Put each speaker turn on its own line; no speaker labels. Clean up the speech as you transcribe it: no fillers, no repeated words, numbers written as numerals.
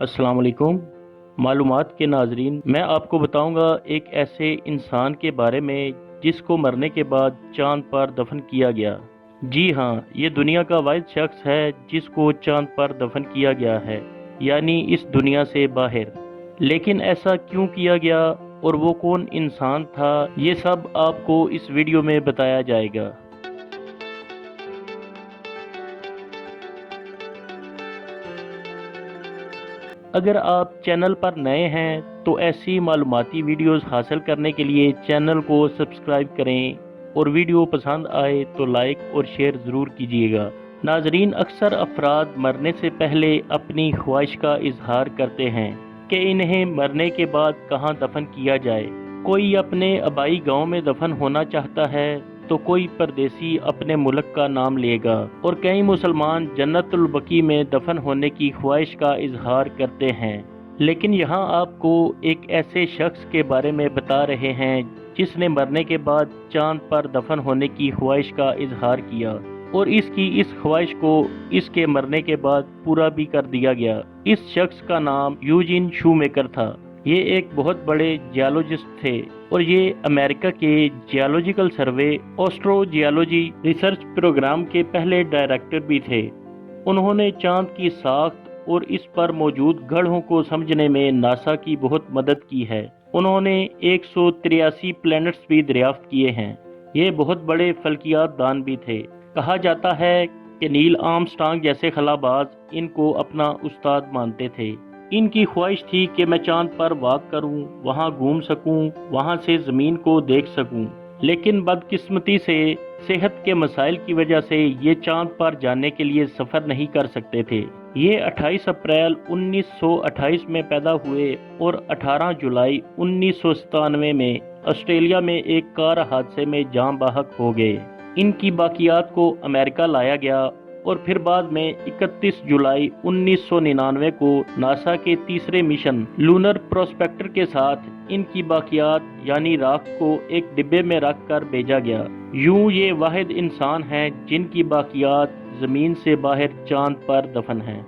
अस्सलाम वालेकुम। मालूमात के नाजरीन, मैं आपको बताऊंगा एक ऐसे इंसान के बारे में जिसको मरने के बाद चांद पर दफन किया गया। जी हाँ, ये दुनिया का वाहिद शख्स है जिसको चांद पर दफन किया गया है, यानी इस दुनिया से बाहर। लेकिन ऐसा क्यों किया गया और वो कौन इंसान था, ये सब आपको इस वीडियो में बताया जाएगा। अगर आप चैनल पर नए हैं तो ऐसी मालूमाती वीडियोस हासिल करने के लिए चैनल को सब्सक्राइब करें और वीडियो पसंद आए तो लाइक और शेयर ज़रूर कीजिएगा। नाजरीन, अक्सर अफराद मरने से पहले अपनी ख्वाहिश का इजहार करते हैं कि इन्हें मरने के बाद कहाँ दफन किया जाए। कोई अपने आबाई गांव में दफन होना चाहता है तो कोई परदेसी अपने मुल्क का नाम लेगा और कई मुसलमान जन्नतुल बकी में दफन होने की ख्वाहिश का इजहार करते हैं। लेकिन यहाँ आपको एक ऐसे शख्स के बारे में बता रहे हैं जिसने मरने के बाद चांद पर दफन होने की ख्वाहिश का इजहार किया और इसकी इस ख्वाहिश को इसके मरने के बाद पूरा भी कर दिया गया। इस शख्स का नाम यूजिन शूमेकर था। ये एक बहुत बड़े जियोलॉजिस्ट थे और ये अमेरिका के जियोलॉजिकल सर्वे ऑस्ट्रो जियोलॉजी रिसर्च प्रोग्राम के पहले डायरेक्टर भी थे। उन्होंने चांद की साख्त और इस पर मौजूद ग्रहों को समझने में नासा की बहुत मदद की है। उन्होंने 183 प्लैनेट्स भी दरियाफ्त किए हैं। ये बहुत बड़े फल्कियात दान भी थे। कहा जाता है कि नील आर्मस्ट्रांग जैसे खलाबाज इनको अपना उस्ताद मानते थे। इनकी ख्वाहिश थी कि मैं चांद पर वॉक करूं, वहां घूम सकूं, वहां से ज़मीन को देख सकूं। लेकिन बदकिस्मती से सेहत के मसाइल की वजह से ये चांद पर जाने के लिए सफ़र नहीं कर सकते थे। ये 28 अप्रैल 1928 में पैदा हुए और 18 जुलाई 1997 में ऑस्ट्रेलिया में एक कार हादसे में जान बहक हो गए। इनकी बाकियात को अमेरिका लाया गया और फिर बाद में 31 जुलाई 1999 को नासा के तीसरे मिशन लूनर प्रोस्पेक्टर के साथ इनकी बाकियात यानी राख को एक डिब्बे में रख कर भेजा गया। यूं ये वाहिद इंसान हैं जिनकी बाकियात ज़मीन से बाहर चांद पर दफन हैं।